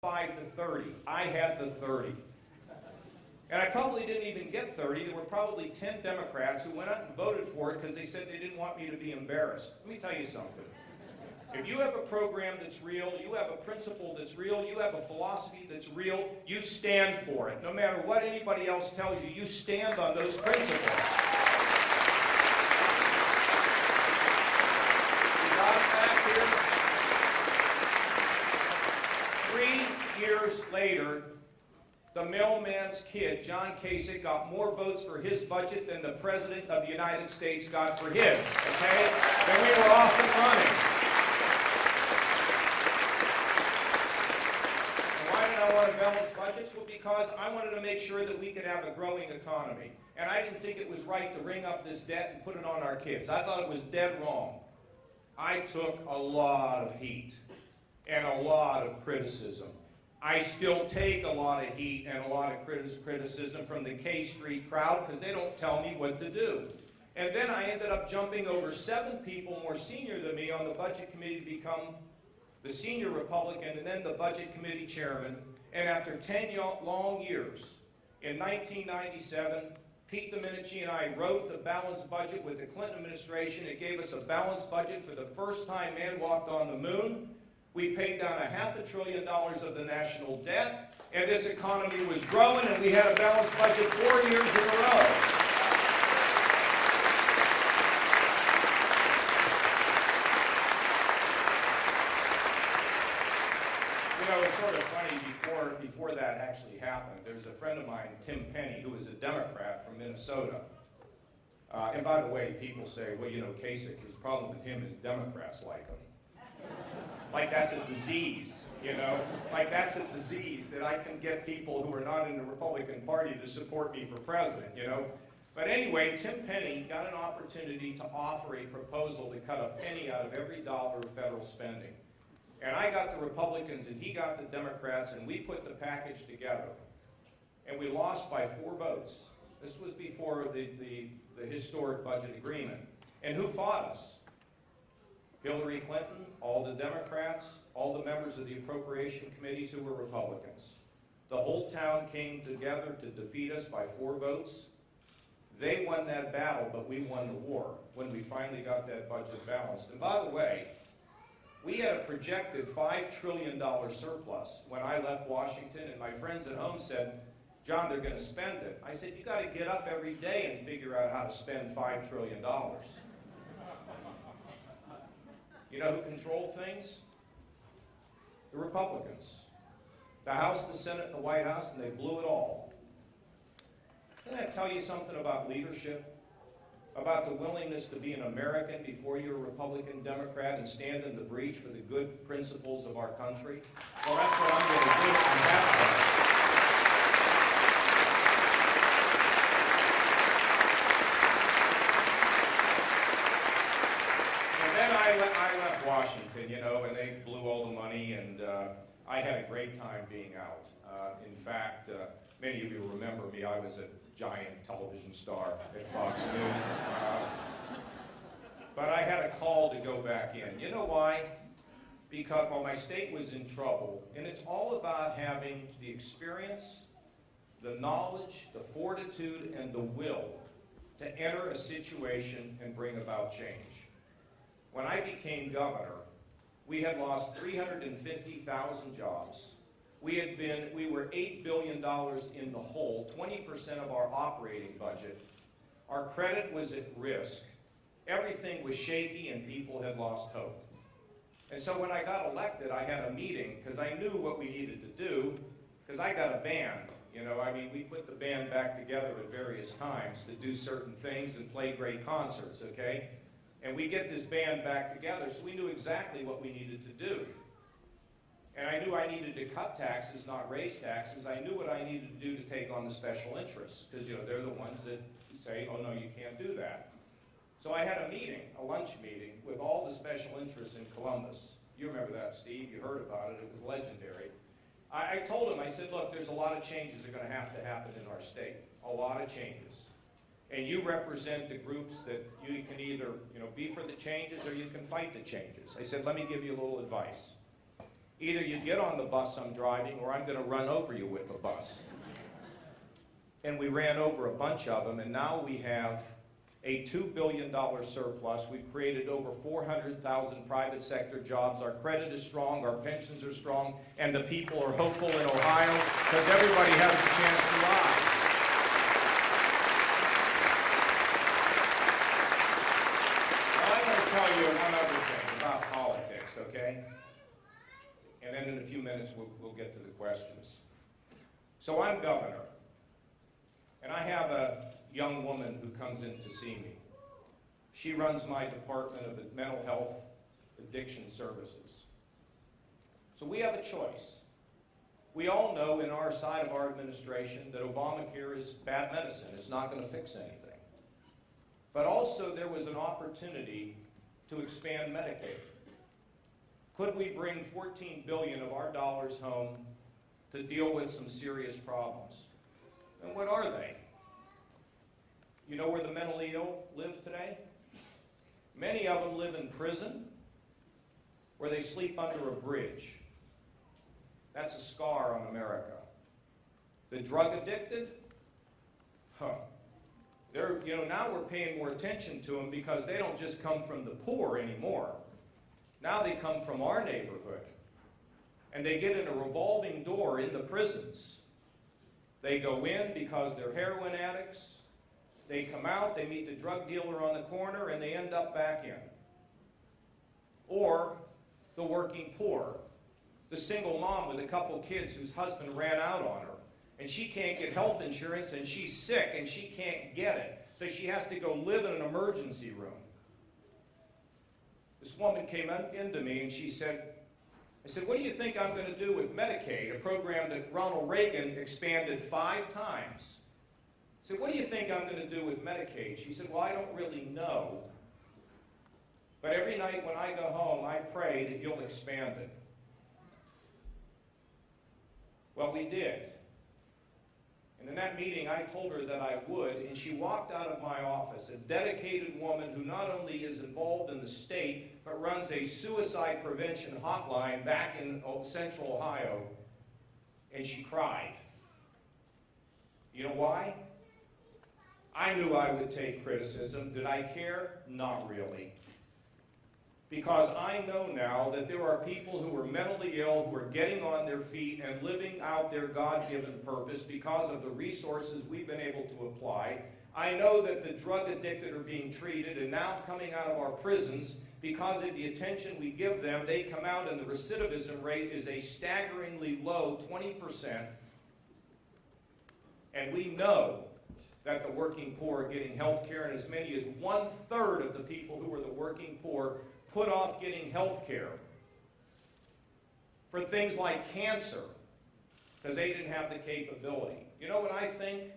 5 to 30. I had the 30. And I probably didn't even get 30. There were probably 10 Democrats who went out and voted for it because they said they didn't want me to be embarrassed. Let me tell you something. If you have a program that's real, you have a principle that's real, you have a philosophy that's real, you stand for it. No matter what anybody else tells you, you stand on those principles. We got back here. 3 years later, the mailman's kid, John Kasich, got more votes for his budget than the President of the United States got for his, okay? Then we were off and running. And why did I want to balance budgets? Well, because I wanted to make sure that we could have a growing economy. And I didn't think it was right to ring up this debt and put it on our kids. I thought it was dead wrong. I took a lot of heat and a lot of criticism. I still take a lot of heat and a lot of criticism from the K Street crowd because they don't tell me what to do. And then I ended up jumping over 7 people more senior than me on the Budget Committee to become the senior Republican and then the Budget Committee chairman. And after 10 long years, in 1997, Pete Domenici and I wrote the balanced budget with the Clinton administration. It gave us a balanced budget for the first time man walked on the moon. We paid down $500 billion of the national debt, and this economy was growing, and we had a balanced budget 4 years in a row. You know, it's sort of funny, before that actually happened, there's a friend of mine, Tim Penny, who was a Democrat from Minnesota. And by the way, people say, well, you know, Kasich, his problem with him is Democrats like him. Like that's a disease, you know? Like that's a disease that I can get people who are not in the Republican Party to support me for president, you know? But anyway, Tim Penny got an opportunity to offer a proposal to cut a penny out of every dollar of federal spending. And I got the Republicans and he got the Democrats, and we put the package together. And we lost by 4 votes. This was before the historic budget agreement. And who fought us? Hillary Clinton, all the Democrats, all the members of the appropriation committees who were Republicans. The whole town came together to defeat us by 4 votes. They won that battle, but we won the war when we finally got that budget balanced. And by the way, we had a projected $5 trillion surplus when I left Washington, and my friends at home said, John, they're going to spend it. I said, you got to get up every day and figure out how to spend $5 trillion. You know who controlled things? The Republicans. The House, the Senate, and the White House, and they blew it all. Doesn't that tell you something about leadership? About the willingness to be an American before you're a Republican, Democrat, and stand in the breach for the good principles of our country? Well, that's what I'm going to do on that part. I left Washington, you know, and they blew all the money, and I had a great time being out. In fact, many of you remember me. I was a giant television star at Fox News. But I had a call to go back in. You know why? Because, well, my state was in trouble, and it's all about having the experience, the knowledge, the fortitude, and the will to enter a situation and bring about change. When I became governor, we had lost 350,000 jobs. We were $8 billion in the hole, 20% of our operating budget. Our credit was at risk. Everything was shaky and people had lost hope. And so when I got elected, I had a meeting because I knew what we needed to do, because I got a band. You know, I mean, we put the band back together at various times to do certain things and play great concerts, okay? And we get this band back together, so we knew exactly what we needed to do. And I knew I needed to cut taxes, not raise taxes. I knew what I needed to do to take on the special interests, because, you know, they're the ones that say, oh, no, you can't do that. So I had a meeting, a lunch meeting, with all the special interests in Columbus. You remember that, Steve. You heard about it. It was legendary. I told him, I said, look, there's a lot of changes that are going to happen in our state, a lot of changes. And you represent the groups that you can either, you know, be for the changes or you can fight the changes. I said, let me give you a little advice. Either you get on the bus I'm driving or I'm going to run over you with the bus. And we ran over a bunch of them, and now we have a $2 billion surplus. We've created over 400,000 private sector jobs. Our credit is strong, our pensions are strong, and the people are hopeful in Ohio because everybody has a chance to rise. Well, I'm going to tell you one other thing about politics, okay? And then in a few minutes we'll get to the questions. So I'm governor, and I have a young woman who comes in to see me. She runs my Department of Mental Health Addiction Services. So we have a choice. We all know in our side of our administration that Obamacare is bad medicine. It's not going to fix anything. But also there was an opportunity to expand Medicaid. Could we bring $14 billion of our dollars home to deal with some serious problems? And what are they? You know where the mentally ill live today? Many of them live in prison, where they sleep under a bridge. That's a scar on America. The drug addicted? Now we're paying more attention to them because they don't just come from the poor anymore. Now they come from our neighborhood. And they get in a revolving door in the prisons. They go in because they're heroin addicts. They come out, they meet the drug dealer on the corner, and they end up back in. Or the working poor, the single mom with a couple kids whose husband ran out on her, and she can't get health insurance, and she's sick, and she can't get it. So she has to go live in an emergency room. This woman came into me, and I said, what do you think I'm going to do with Medicaid, a program that Ronald Reagan expanded 5 times? I said, what do you think I'm going to do with Medicaid? She said, well, I don't really know. But every night when I go home, I pray that you'll expand it. Well, we did. And in that meeting, I told her that I would, and she walked out of my office, a dedicated woman who not only is involved in the state, but runs a suicide prevention hotline back in central Ohio, and she cried. You know why? I knew I would take criticism. Did I care? Not really. Because I know now that there are people who are mentally ill, who are getting on their feet and living out their God-given purpose because of the resources we've been able to apply. I know that the drug addicted are being treated and now coming out of our prisons because of the attention we give them. They come out and the recidivism rate is a staggeringly low 20%. And we know that the working poor are getting health care, and as many as 1/3 of the people who are the working poor put off getting health care for things like cancer because they didn't have the capability. You know what I think?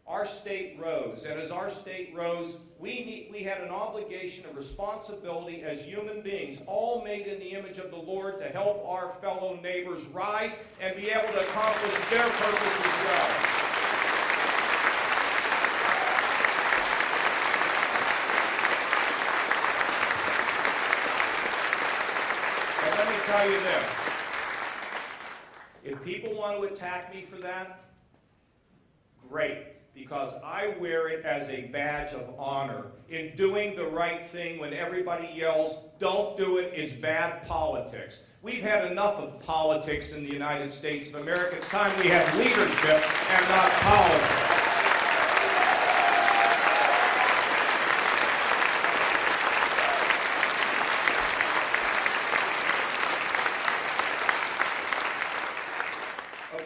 Our state rose, and as our state rose, we had an obligation, a responsibility as human beings, all made in the image of the Lord, to help our fellow neighbors rise and be able to accomplish their purpose as well. Tell you this, if people want to attack me for that, great, because I wear it as a badge of honor in doing the right thing when everybody yells, don't do it, it's bad politics. We've had enough of politics in the United States of America. It's time we had leadership and not politics.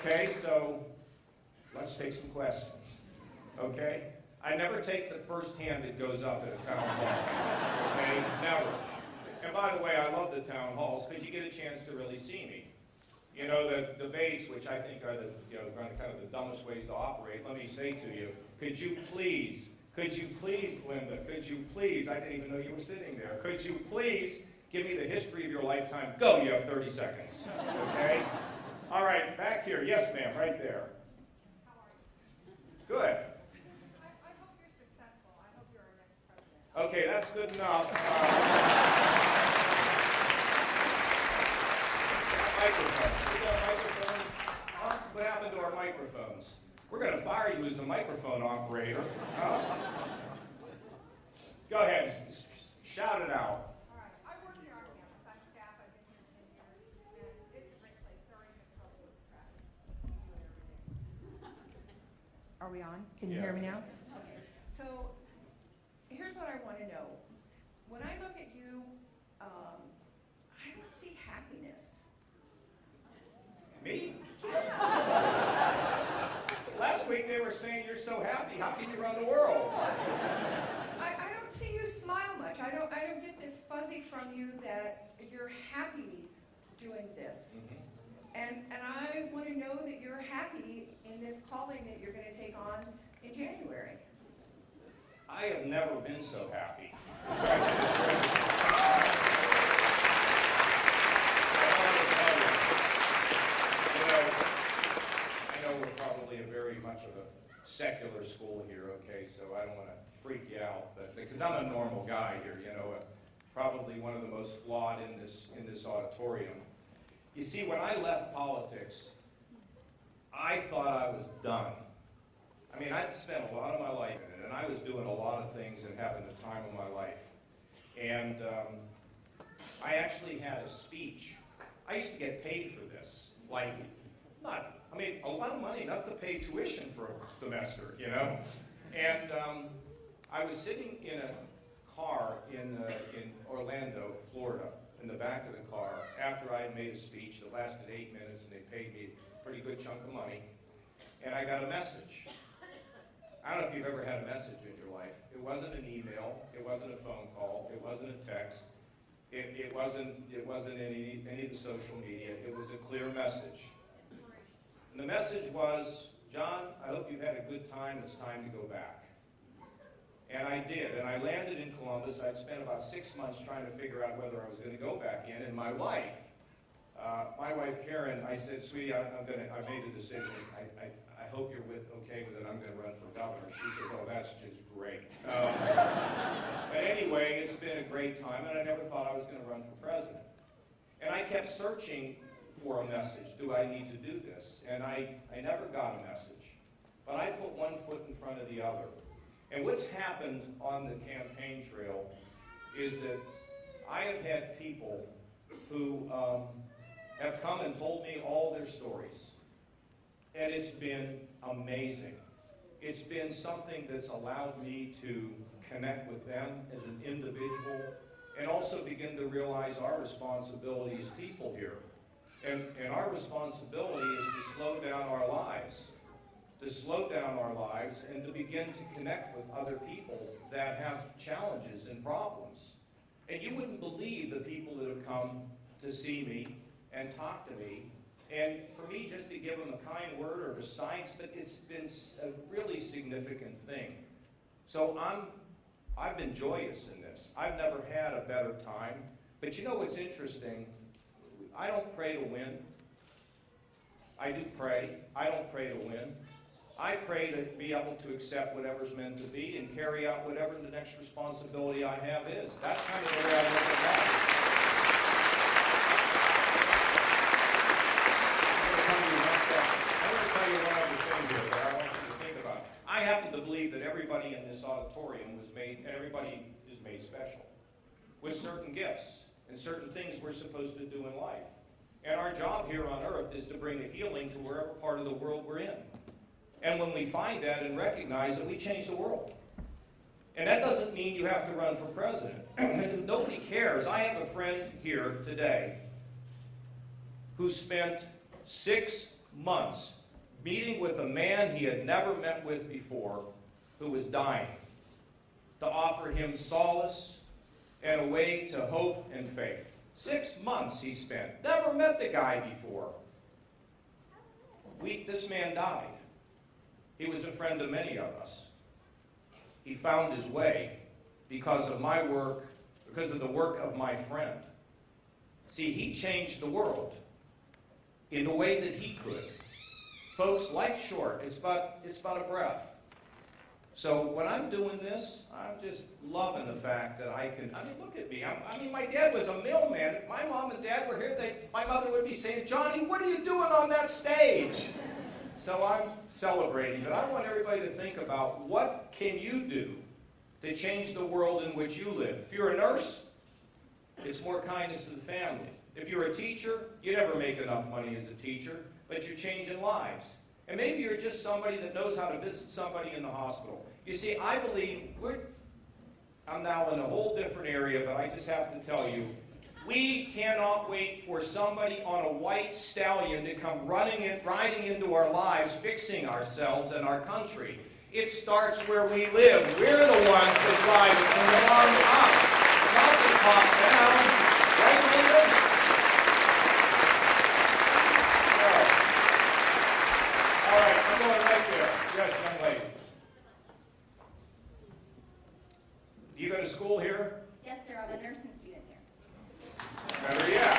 Okay, so let's take some questions, okay? I never take the first hand that goes up at a town hall, okay? Never. And by the way, I love the town halls because you get a chance to really see me. You know, the debates, which I think are kind of the dumbest ways to operate, let me say to you, could you please, Linda, could you please, I didn't even know you were sitting there, could you please give me the history of your lifetime? Go, you have 30 seconds, okay? All right, back here. Yes, ma'am, right there. How are you? Good. I hope you're successful. I hope you're our next president. Okay, that's good enough. microphones. We got microphones. Huh? What happened to our microphones? We're going to fire you as a microphone operator. Huh? Go ahead. Shout it out. All right. I work here on campus. I'm staff. I've been here 10 years, and it's a great place. Sorry to have trouble with traffic. We do it every day. Are we on? Can you hear me now? Okay. So here's what I want to know. When I look at you, I don't see happiness. Me? Last week they were saying you're so happy. How can you run the world? I don't see you smile much. I don't get this fuzzy from you that you're happy doing this. And I want to know that you're happy in this calling that you're going to take on in January. I have never been so happy. I know we're probably very much of a secular school here, okay, so I don't want to freak you out, but because I'm a normal guy here, probably one of the most flawed in this auditorium. You see, when I left politics, I thought I was done. I mean, I'd spent a lot of my life in it, and I was doing a lot of things and having the time of my life. And I actually had a speech. I used to get paid for this. A lot of money, enough to pay tuition for a semester, And I was sitting in a car in Orlando, Florida, in the back of the car, after I had made a speech that lasted 8 minutes, and they paid me a pretty good chunk of money. And I got a message. I don't know if you've ever had a message in your life. It wasn't an email. It wasn't a phone call. It wasn't a text. It wasn't any of the social media. It was a clear message. And the message was, John, I hope you've had a good time. It's time to go back. And I did. And I landed in Columbus. I'd spent about 6 months trying to figure out whether I was going to go back in. And my wife Karen, I said, sweetie, I made a decision. I hope you're okay with it. I'm going to run for governor. She said, oh, that's just great. But anyway, it's been a great time, and I never thought I was going to run for president. And I kept searching for a message. Do I need to do this? And I never got a message. But I put one foot in front of the other. And what's happened on the campaign trail is that I have had people who have come and told me all their stories. And it's been amazing. It's been something that's allowed me to connect with them as an individual and also begin to realize our responsibility as people here. And our responsibility is to slow down our lives. To slow down our lives and to begin to connect with other people that have challenges and problems. And you wouldn't believe the people that have come to see me and talk to me. And for me, just to give them a kind word or a sign, but it's been a really significant thing. So I've been joyous in this. I've never had a better time. But you know what's interesting? I don't pray to win. I do pray. I don't pray to win. I pray to be able to accept whatever's meant to be and carry out whatever the next responsibility I have is. That's kind of the way I look at life. I'm going to tell you one other thing here that I want you to think about. I happen to believe that everybody in this auditorium was made, and everybody is made special, with certain gifts and certain things we're supposed to do in life. And our job here on earth is to bring a healing to wherever part of the world we're in. And when we find that and recognize it, we change the world. And that doesn't mean you have to run for president. Nobody cares. I have a friend here today who spent 6 months meeting with a man he had never met with before who was dying, to offer him solace and a way to hope and faith. 6 months he spent. Never met the guy before. This man died. He was a friend of many of us. He found his way because of my work, because of the work of my friend. See, he changed the world in a way that he could. Folks, life's short. It's about a breath. So when I'm doing this, I'm just loving the fact that I can, look at me. I mean, my dad was a mailman. If my mom and dad were here, my mother would be saying, Johnny, what are you doing on that stage? So I'm celebrating. But I want everybody to think about what can you do to change the world in which you live. If you're a nurse, it's more kindness to the family. If you're a teacher, you never make enough money as a teacher, but you're changing lives. And maybe you're just somebody that knows how to visit somebody in the hospital. You see, I believe I'm now in a whole different area, but I just have to tell you, we cannot wait for somebody on a white stallion to come riding into our lives, fixing ourselves and our country. It starts where we live. We're the ones that drive it from the bottom up, not the top down. Right, Linda? All right, I'm going right there. Yes, young lady. Do you go to school here? Yes, sir. I'm a nursing student here. Better yet.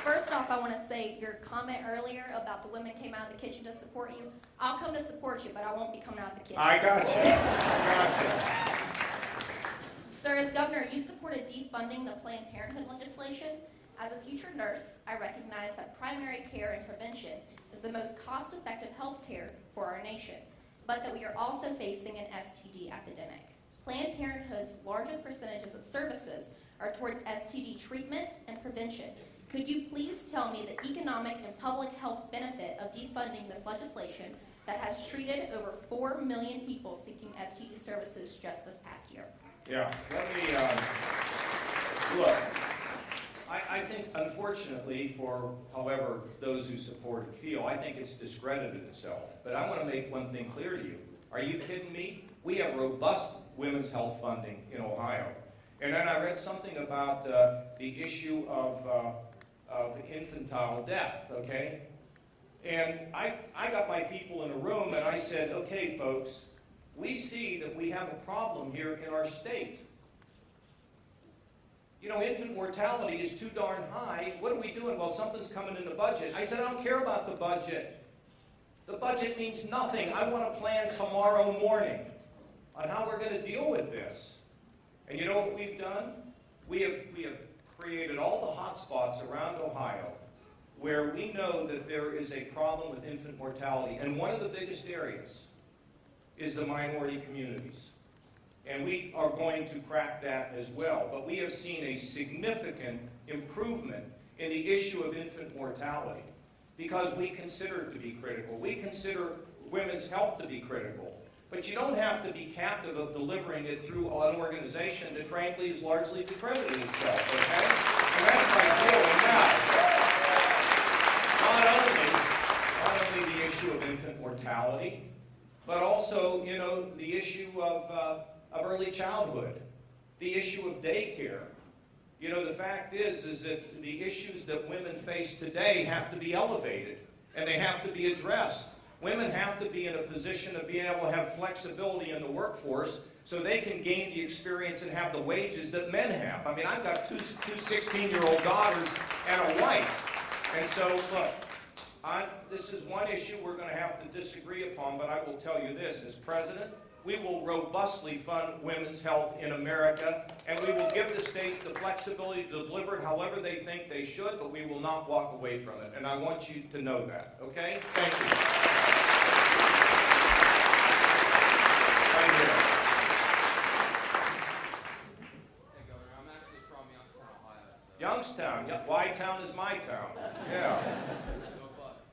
First off, I want to say your comment earlier about the women came out of the kitchen to support you. I'll come to support you, but I won't be coming out of the kitchen. I got you. Sir, as governor, you supported defunding the Planned Parenthood legislation. As a future nurse, I recognize that primary care and prevention is the most cost-effective health care for our nation, but that we are also facing an STD epidemic. Planned Parenthood's largest percentages of services are towards STD treatment and prevention. Could you please tell me the economic and public health benefit of defunding this legislation that has treated over 4 million people seeking STD services just this past year? Yeah, let me, look, I think, unfortunately, for however those who support it feel, I think it's discredited itself. But I want to make one thing clear to you. Are you kidding me? We have robust women's health funding in Ohio. And then I read something about the issue of infantile death, okay? And I got my people in a room and I said, okay, folks, we see that we have a problem here in our state. You know, infant mortality is too darn high. What are we doing? Well, something's coming in the budget. I said, I don't care about the budget. The budget means nothing. I want to plan tomorrow morning on how we're going to deal with this. And you know what we've done? We have created all the hot spots around Ohio where we know that there is a problem with infant mortality. And one of the biggest areas is the minority communities. And we are going to crack that as well. But we have seen a significant improvement in the issue of infant mortality because we consider it to be critical. We consider women's health to be critical. But you don't have to be captive of delivering it through an organization that, frankly, is largely discredited itself, okay? And that's my deal. Now, not only the issue of infant mortality, but also, you know, the issue of early childhood, the issue of daycare. You know, the fact is that the issues that women face today have to be elevated, and they have to be addressed. Women have to be in a position of being able to have flexibility in the workforce so they can gain the experience and have the wages that men have. I mean, I've got two 16-year-old daughters and a wife. And so, look, this is one issue we're going to have to disagree upon, but I will tell you this. As president, we will robustly fund women's health in America, and we will give the states the flexibility to deliver it however they think they should, but we will not walk away from it. And I want you to know that, okay? Thank you. Right here. Hey, Governor, I'm actually from Youngstown, Ohio. So. Youngstown. Y-town is my town. Yeah. No bucks.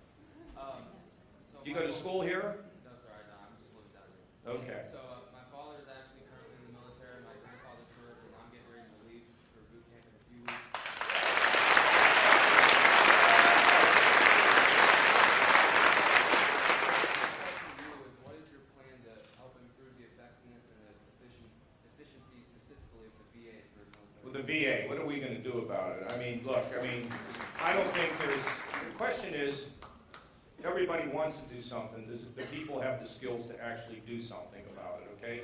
You go to school here? No, sorry, no, I'm just living down here. Okay. So my father is actually currently in the military. My grandfather's served, and I'm getting ready to leave for boot camp in a few weeks. What is your plan to help improve the effectiveness and the efficiency specifically of the VA for military? With the VA, what are we going to do about it? I mean, look, I don't think the question is, everybody wants to do something. The people have the skills to actually do something about it, okay?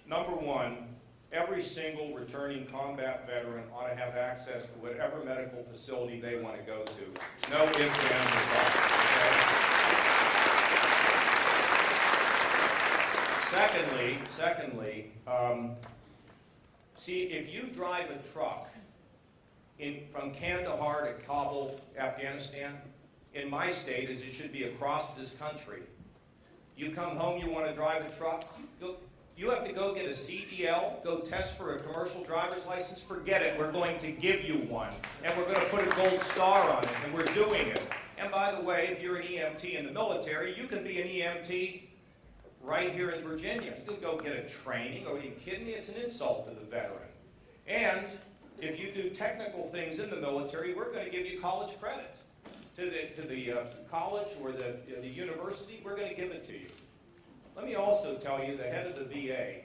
Number one, every single returning combat veteran ought to have access to whatever medical facility they want to go to. No ifs, ands, or buts, okay? secondly, see, if you drive a truck from Kandahar to Kabul, Afghanistan, in my state, as it should be across this country, you come home, you want to drive a truck, you have to go get a CDL, go test for a commercial driver's license. Forget it. We're going to give you one, and we're going to put a gold star on it, and we're doing it. And by the way, if you're an EMT in the military, you can be an EMT right here in Virginia. You can go get a training. Are you kidding me? It's an insult to the veteran. And if you do technical things in the military, we're going to give you college credit. To the college or the university, we're going to give it to you. Let me also tell you, the head of the VA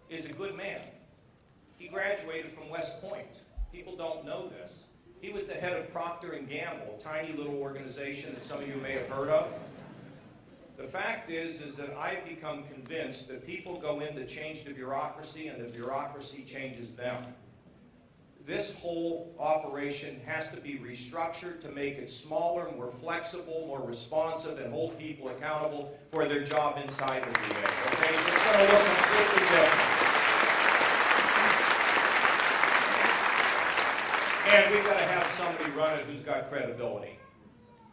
is a good man. He graduated from West Point. People don't know this. He was the head of Procter & Gamble, a tiny little organization that some of you may have heard of. The fact is that I've become convinced that people go in to change the bureaucracy, and the bureaucracy changes them. This whole operation has to be restructured to make it smaller, more flexible, more responsive, and hold people accountable for their job inside the VA. Okay, so it's going to look completely different. And we've got to have somebody run it who's got credibility.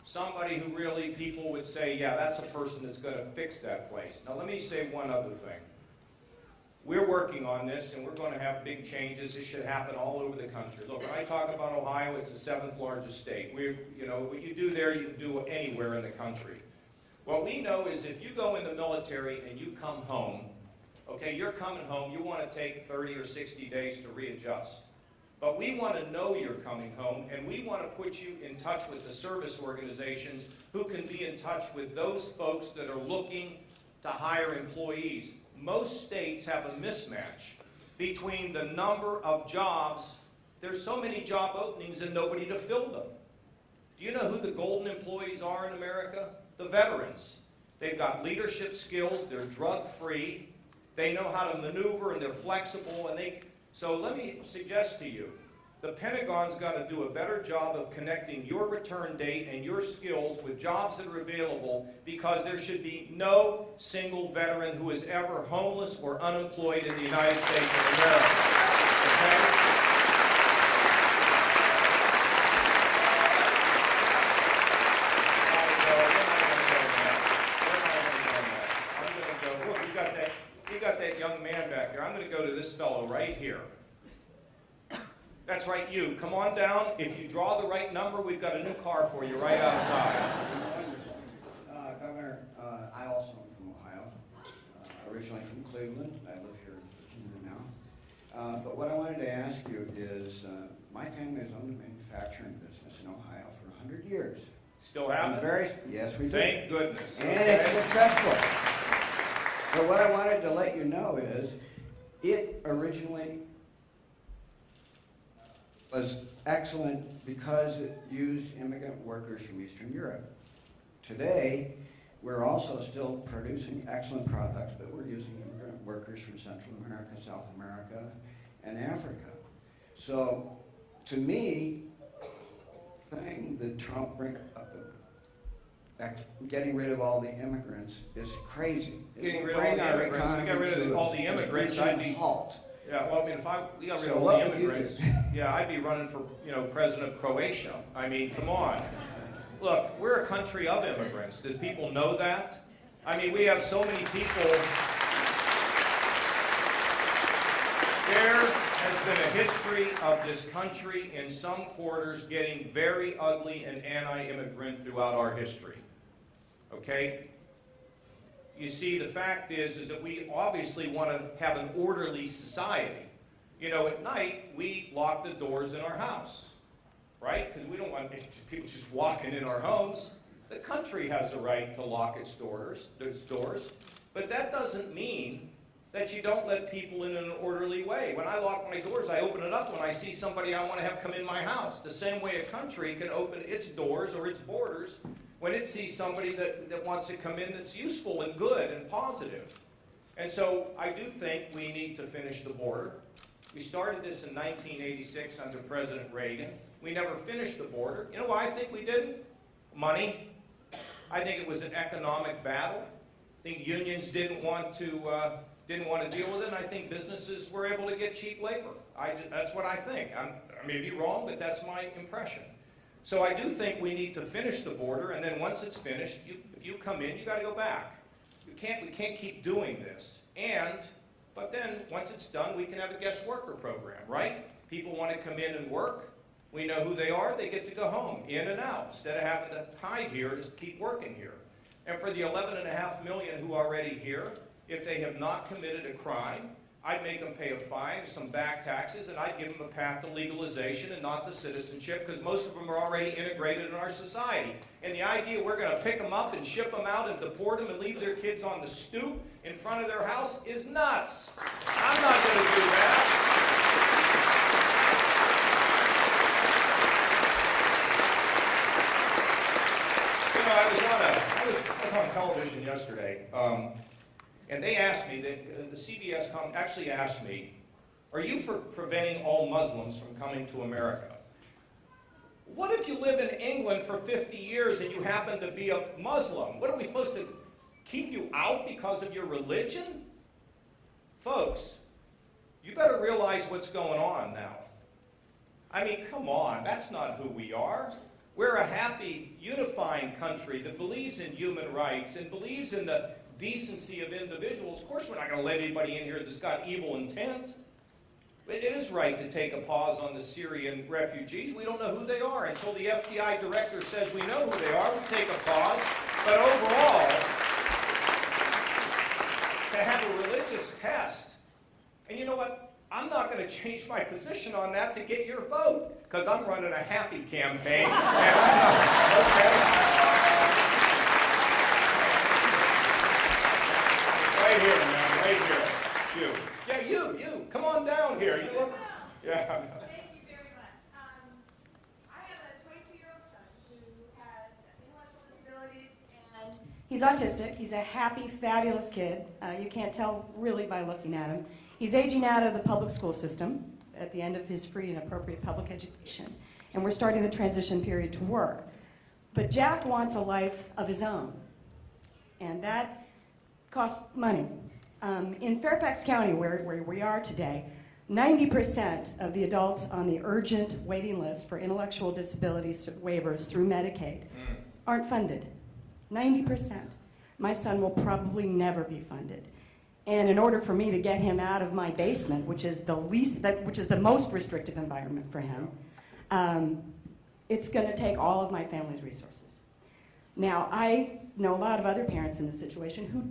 Somebody who really people would say, yeah, that's a person that's going to fix that place. Now let me say one other thing. We're working on this, and we're going to have big changes. This should happen all over the country. Look, when I talk about Ohio, it's the 7th largest state. What you do there, you can do anywhere in the country. What we know is if you go in the military and you come home, okay, you're coming home, you want to take 30 or 60 days to readjust. But we want to know you're coming home, and we want to put you in touch with the service organizations who can be in touch with those folks that are looking to hire employees. Most states have a mismatch between the number of jobs. There's so many job openings and nobody to fill them. Do you know who the golden employees are in America? The veterans. They've got leadership skills, they're drug-free, they know how to maneuver, and they're flexible. So let me suggest to you, the Pentagon's got to do a better job of connecting your return date and your skills with jobs that are available, because there should be no single veteran who is ever homeless or unemployed in the United States of America. Okay? Look, you got that young man back there. I'm going to go to this fellow right here. That's right, you. Come on down. If you draw the right number, we've got a new car for you right outside. Governor, I also am from Ohio, originally from Cleveland. I live here in Virginia now. But what I wanted to ask you is, my family has owned a manufacturing business in Ohio for 100 years. Still have it? Yes, we do. Thank goodness. And it's successful. But what I wanted to let you know is, it originally was excellent because it used immigrant workers from Eastern Europe. Today, we're also still producing excellent products, but we're using immigrant workers from Central America, South America, and Africa. So, to me, the thing that Trump brings up, getting rid of all the immigrants is crazy. Getting rid of all the immigrants. If we got rid of all the immigrants, I'd be halt. Yeah, well, I mean, if we got rid of all the immigrants, yeah, I'd be running for, president of Croatia. I mean, come on. Look, we're a country of immigrants. Does people know that? I mean, we have so many people. There has been a history of this country in some quarters getting very ugly and anti-immigrant throughout our history. Okay? You see, the fact is that we obviously want to have an orderly society. At night, we lock the doors in our house, right? Because we don't want people just walking in our homes. The country has a right to lock its doors. But that doesn't mean that you don't let people in an orderly way. When I lock my doors, I open it up when I see somebody I want to have come in my house. The same way a country can open its doors or its borders when it sees somebody that wants to come in that's useful and good and positive. And so I do think we need to finish the border. We started this in 1986 under President Reagan. We never finished the border. You know why I think we didn't? Money. I think it was an economic battle. I think unions didn't want to didn't want to deal with it, and I think businesses were able to get cheap labor. That's what I think. I may be wrong, but that's my impression. So I do think we need to finish the border, and then once it's finished, if you come in, you got to go back. We can't keep doing this. But then once it's done, we can have a guest worker program, right? People want to come in and work. We know who they are. They get to go home, in and out, instead of having to hide here to keep working here. And for the 11.5 million who are already here, if they have not committed a crime, I'd make them pay a fine, some back taxes, and I'd give them a path to legalization and not to citizenship, because most of them are already integrated in our society. And the idea we're going to pick them up and ship them out and deport them and leave their kids on the stoop in front of their house is nuts. I'm not going to do that. I was on television yesterday, and they asked me, the CBS actually asked me, are you for preventing all Muslims from coming to America? What if you live in England for 50 years and you happen to be a Muslim? What are we supposed to keep you out because of your religion? Folks, you better realize what's going on now. I mean, come on, that's not who we are. We're a happy, unifying country that believes in human rights and believes in the decency of individuals. Of course, we're not going to let anybody in here that's got evil intent. It is right to take a pause on the Syrian refugees. We don't know who they are. Until the FBI director says we know who they are, we take a pause. But overall, to have a religious test, and you know what? I'm not going to change my position on that to get your vote, because I'm running a happy campaign. Okay? Right here, man, right here. You. Yeah, you. Come on down here. You look. Yeah. Thank you very much. I have a 22-year-old son who has intellectual disabilities and he's autistic. He's a happy, fabulous kid. You can't tell really by looking at him. He's aging out of the public school system at the end of his free and appropriate public education. And we're starting the transition period to work. But Jack wants a life of his own. And that costs money. In Fairfax County, where we are today, 90% of the adults on the urgent waiting list for intellectual disabilities waivers through Medicaid aren't funded. 90%. My son will probably never be funded. And in order for me to get him out of my basement, which is the most restrictive environment for him, it's going to take all of my family's resources. Now, I know a lot of other parents in this situation who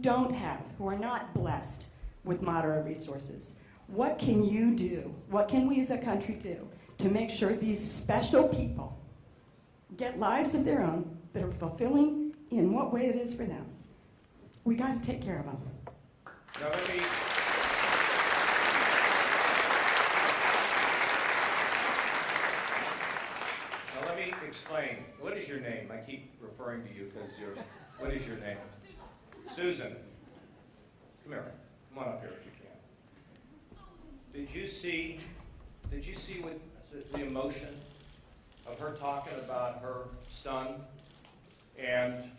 are not blessed with moderate resources. What can you do? What can we as a country do to make sure these special people get lives of their own that are fulfilling in what way it is for them? We got to take care of them. Now let me explain. What is your name? I keep referring to you because what is your name? Susan. Come here. Come on up here if you can. Did you see what the emotion of her talking about her son and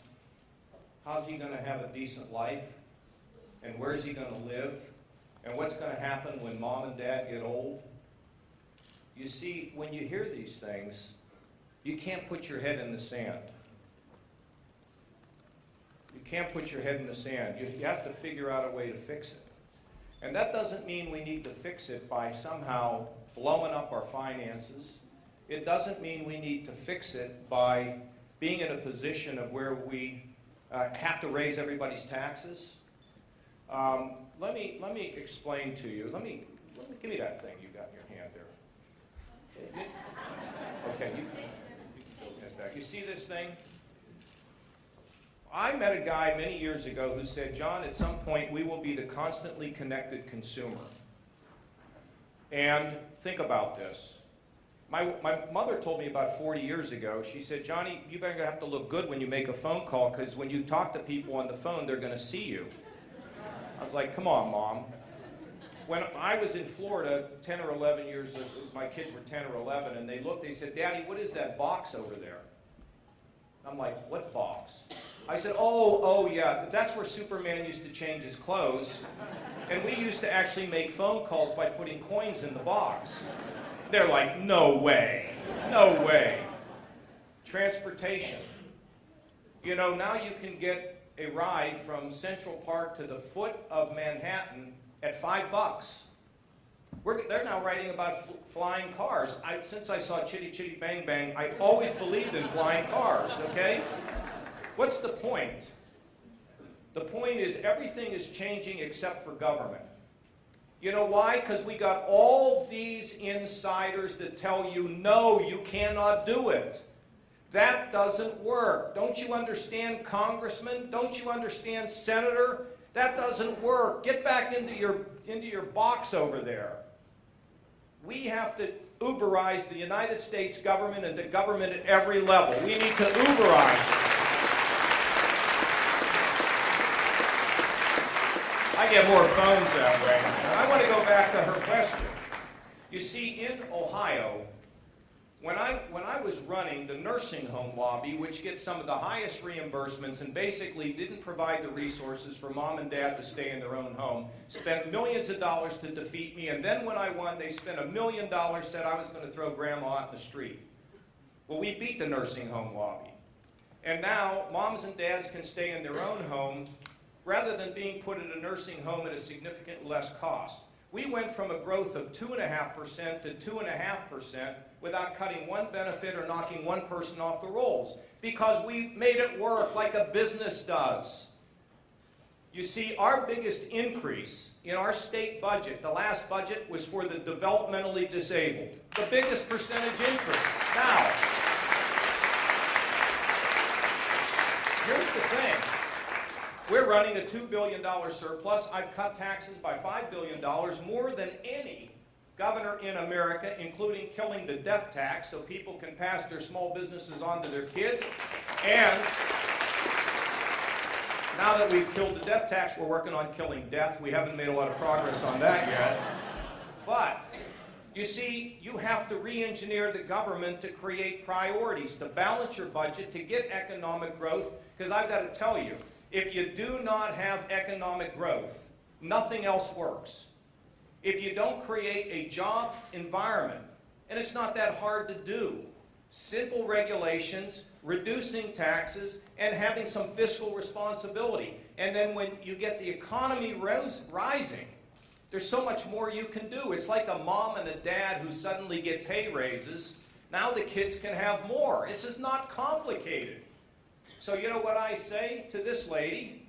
how's he going to have a decent life? And where's he going to live? And what's going to happen when mom and dad get old? You see, when you hear these things, you can't put your head in the sand. You can't put your head in the sand. You have to figure out a way to fix it. And that doesn't mean we need to fix it by somehow blowing up our finances. It doesn't mean we need to fix it by being in a position of where we have to raise everybody's taxes. Let me explain to you. Give me that thing you got in your hand there. Okay, you can go back. You see this thing? I met a guy many years ago who said, John, at some point we will be the constantly connected consumer. And think about this. My mother told me about 40 years ago, she said, Johnny, you better have to look good when you make a phone call, because when you talk to people on the phone, they're going to see you. I was like, come on, Mom. When I was in Florida 10 or 11 years, my kids were 10 or 11, and they said, Daddy, what is that box over there? I'm like, what box? I said, oh, yeah, that's where Superman used to change his clothes. And we used to actually make phone calls by putting coins in the box. They're like, no way, no way. Transportation. You know, now you can get a ride from Central Park to the foot of Manhattan at $5. They're now writing about flying cars. Since I saw Chitty Chitty Bang Bang, I always believed in flying cars, okay? What's the point? The point is everything is changing except for government. You know why? Because we got all these insiders that tell you, no, you cannot do it. That doesn't work. Don't you understand, Congressman? Don't you understand, Senator? That doesn't work. Get back into your box over there. We have to Uberize the United States government and the government at every level. We need to Uberize it. I get more phones that way. I want to go back to her question. You see, in Ohio, when I was running the nursing home lobby, which gets some of the highest reimbursements and basically didn't provide the resources for mom and dad to stay in their own home, spent millions of dollars to defeat me, and then when I won, they spent $1 million, said I was going to throw grandma out in the street. Well, we beat the nursing home lobby. And now, moms and dads can stay in their own home rather than being put in a nursing home at a significantly less cost. We went from a growth of 2.5% to 2.5% without cutting one benefit or knocking one person off the rolls, because we made it work like a business does. You see, our biggest increase in our state budget, the last budget, was for the developmentally disabled. The biggest percentage increase. Now, here's the thing. We're running a $2 billion surplus. I've cut taxes by $5 billion, more than any governor in America, including killing the death tax so people can pass their small businesses on to their kids. And now that we've killed the death tax, we're working on killing death. We haven't made a lot of progress on that yet. But, you see, you have to re-engineer the government to create priorities, to balance your budget, to get economic growth, because I've got to tell you, if you do not have economic growth, nothing else works. If you don't create a job environment, and it's not that hard to do, simple regulations, reducing taxes, and having some fiscal responsibility. And then when you get the economy rising, there's so much more you can do. It's like a mom and a dad who suddenly get pay raises. Now the kids can have more. This is not complicated. So you know what I say to this lady?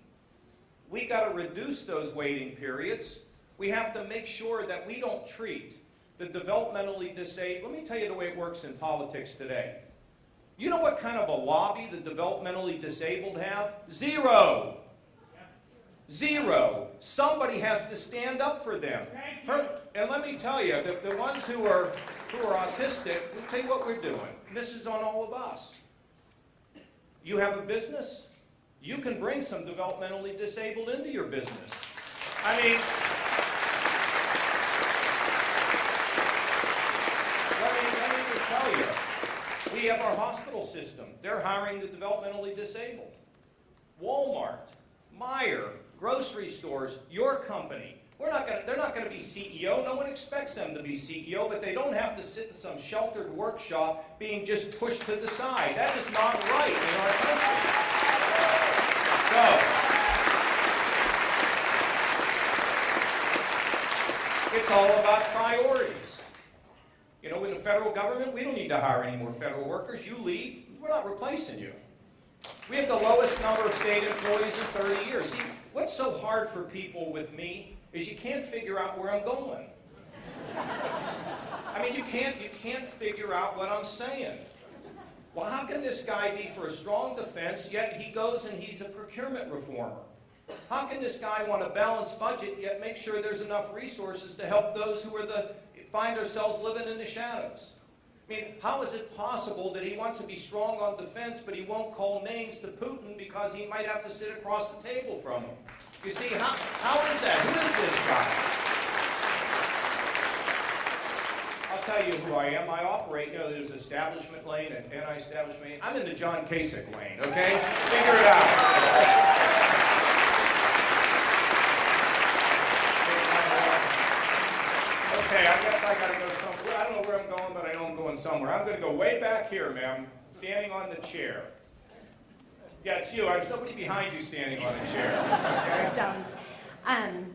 We got to reduce those waiting periods. We have to make sure that we don't treat the developmentally disabled. Let me tell you the way it works in politics today. You know what kind of a lobby the developmentally disabled have? Zero. Zero. Somebody has to stand up for them. And let me tell you, the ones who are autistic, we'll tell you what we're doing. And this is on all of us. You have a business, you can bring some developmentally disabled into your business. I mean, let me just tell you, we have our hospital system. They're hiring the developmentally disabled. Walmart, Meijer, grocery stores, your company. They're not going to be CEO. No one expects them to be CEO, but they don't have to sit in some sheltered workshop being just pushed to the side. That is not right in our country. So, it's all about priorities. You know, in the federal government, we don't need to hire any more federal workers. You leave, we're not replacing you. We have the lowest number of state employees in 30 years. See, what's so hard for people with me is you can't figure out where I'm going. I mean, you can't figure out what I'm saying. Well, how can this guy be for a strong defense, yet he goes and he's a procurement reformer? How can this guy want a balanced budget, yet make sure there's enough resources to help those who find themselves living in the shadows? I mean, how is it possible that he wants to be strong on defense, but he won't call names to Putin because he might have to sit across the table from him? You see, how is that? Who is this guy? I'll tell you who I am. I operate, there's establishment lane and anti-establishment lane. I'm in the John Kasich lane, okay? Figure it out. Okay, I guess I got to go somewhere. I don't know where I'm going, but I know I'm going somewhere. I'm going to go way back here, ma'am, standing on the chair. Yeah, it's you. There's nobody behind you standing on a chair. Okay? Done.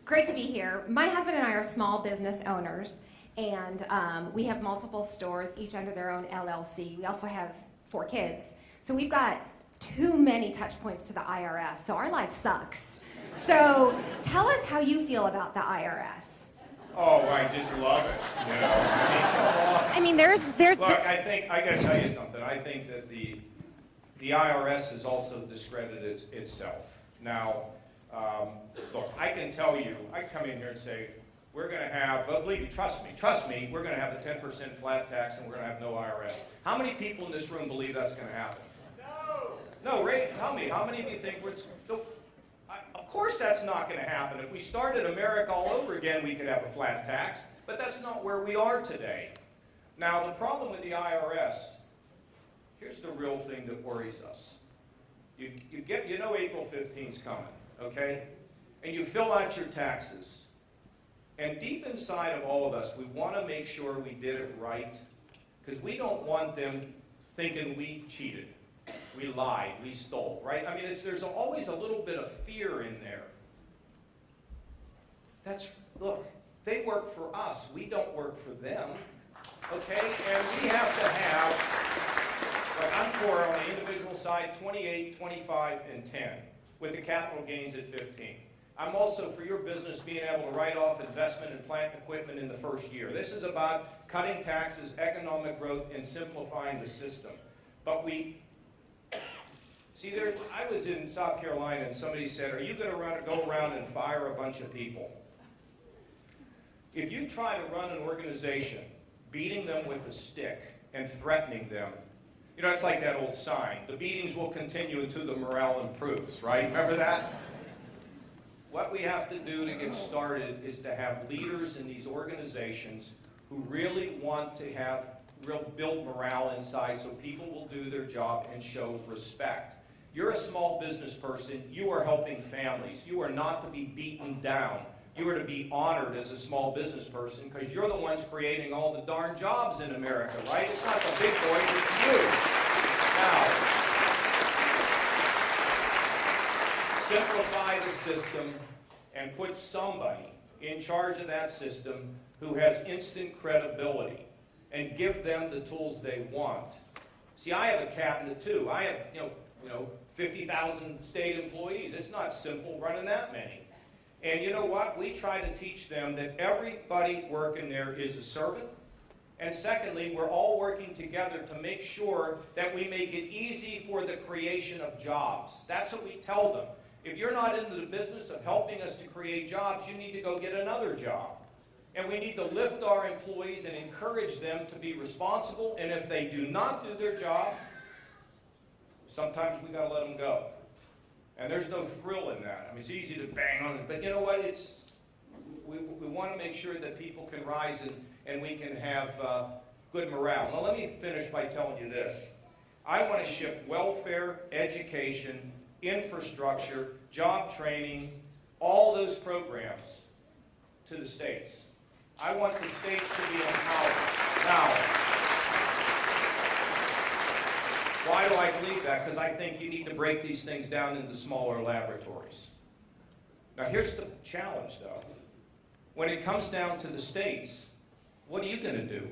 Great to be here. My husband and I are small business owners, and we have multiple stores, each under their own LLC. We also have 4 kids. So we've got too many touch points to the IRS, so our life sucks. So tell us how you feel about the IRS. Oh, I just love it. I mean, there's. Look, I got to tell you something. I think that the IRS has also discredited itself. Now, look, I can tell you, I come in here and say, we're going to have, but believe me, trust me, we're going to have a 10% flat tax and we're going to have no IRS. How many people in this room believe that's going to happen? No, Ray, tell me, how many of you think of course that's not going to happen. If we started America all over again, we could have a flat tax, but that's not where we are today. Now, the problem with the IRS, here's the real thing that worries us. You know April 15th is coming, okay? And you fill out your taxes. And deep inside of all of us, we want to make sure we did it right, because we don't want them thinking we cheated. We lied, we stole, right? I mean, there's always a little bit of fear in there. Look, they work for us. We don't work for them, okay? And we have to have, like I'm for, on the individual side, 28, 25, and 10, with the capital gains at 15. I'm also for your business being able to write off investment in plant and equipment in the first year. This is about cutting taxes, economic growth, and simplifying the system. But see, I was in South Carolina and somebody said, are you going to go around and fire a bunch of people? If you try to run an organization, beating them with a stick and threatening them, it's like that old sign, the beatings will continue until the morale improves, right? Remember that? What we have to do to get started is to have leaders in these organizations who really want to build morale inside so people will do their job and show respect. You're a small business person. You are helping families. You are not to be beaten down. You are to be honored as a small business person because you're the ones creating all the darn jobs in America, right? It's not the big boys, it's you. Now, simplify the system and put somebody in charge of that system who has instant credibility and give them the tools they want. See, I have a cabinet too. I have, 50,000 state employees. It's not simple running that many. And you know what? We try to teach them that everybody working there is a servant. And secondly, we're all working together to make sure that we make it easy for the creation of jobs. That's what we tell them. If you're not into the business of helping us to create jobs, you need to go get another job. And we need to lift our employees and encourage them to be responsible. And if they do not do their job, sometimes we got to let them go. And there's no thrill in that. I mean, it's easy to bang on it, but you know what? We want to make sure that people can rise and we can have good morale. Now, let me finish by telling you this. I want to ship welfare, education, infrastructure, job training, all those programs to the states. I want the states to be empowered. Now, why do I believe that? Because I think you need to break these things down into smaller laboratories. Now, here's the challenge, though. When it comes down to the states, what are you going to do?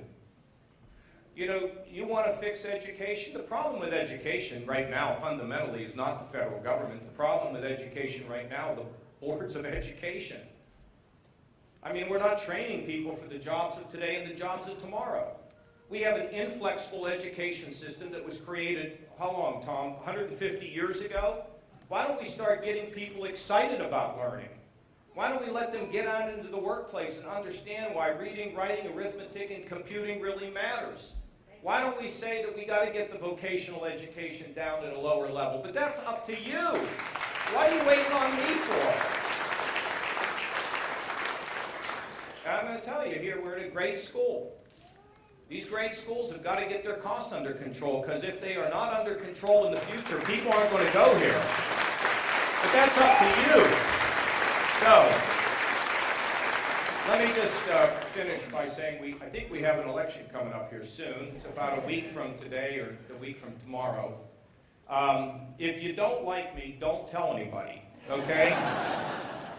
You want to fix education? The problem with education right now, fundamentally, is not the federal government. The problem with education right now are the boards of education. I mean, we're not training people for the jobs of today and the jobs of tomorrow. We have an inflexible education system that was created, how long, Tom? 150 years ago? Why don't we start getting people excited about learning? Why don't we let them get out into the workplace and understand why reading, writing, arithmetic, and computing really matters? Why don't we say that we got to get the vocational education down at a lower level? But that's up to you. What are you waiting on me for? And I'm going to tell you here, we're at a great school. These great schools have got to get their costs under control, because if they are not under control in the future, people aren't going to go here. But that's up to you. So, let me just finish by saying I think we have an election coming up here soon. It's about a week from today or a week from tomorrow. If you don't like me, don't tell anybody, okay?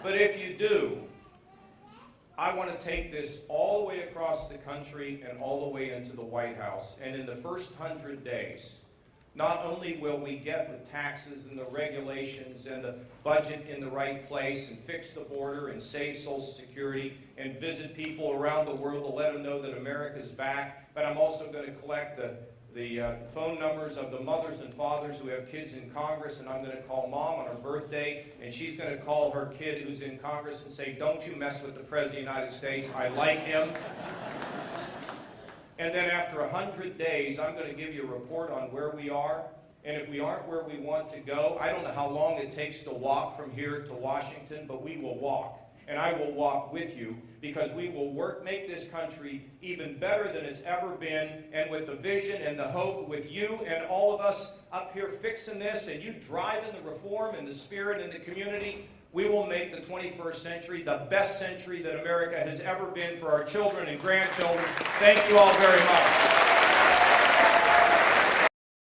But if you do, I want to take this all the way across the country and all the way into the White House. And in the first 100 days, not only will we get the taxes and the regulations and the budget in the right place and fix the border and save Social Security and visit people around the world to let them know that America's back, but I'm also going to collect the phone numbers of the mothers and fathers who have kids in Congress, and I'm going to call Mom on her birthday, and she's going to call her kid who's in Congress and say, don't you mess with the President of the United States, I like him. And then after 100 days, I'm going to give you a report on where we are, and if we aren't where we want to go, I don't know how long it takes to walk from here to Washington, but we will walk. And I will walk with you, because we will make this country even better than it's ever been, and with the vision and the hope, with you and all of us up here fixing this, and you driving the reform and the spirit in the community, we will make the 21st century the best century that America has ever been for our children and grandchildren. Thank you all very much.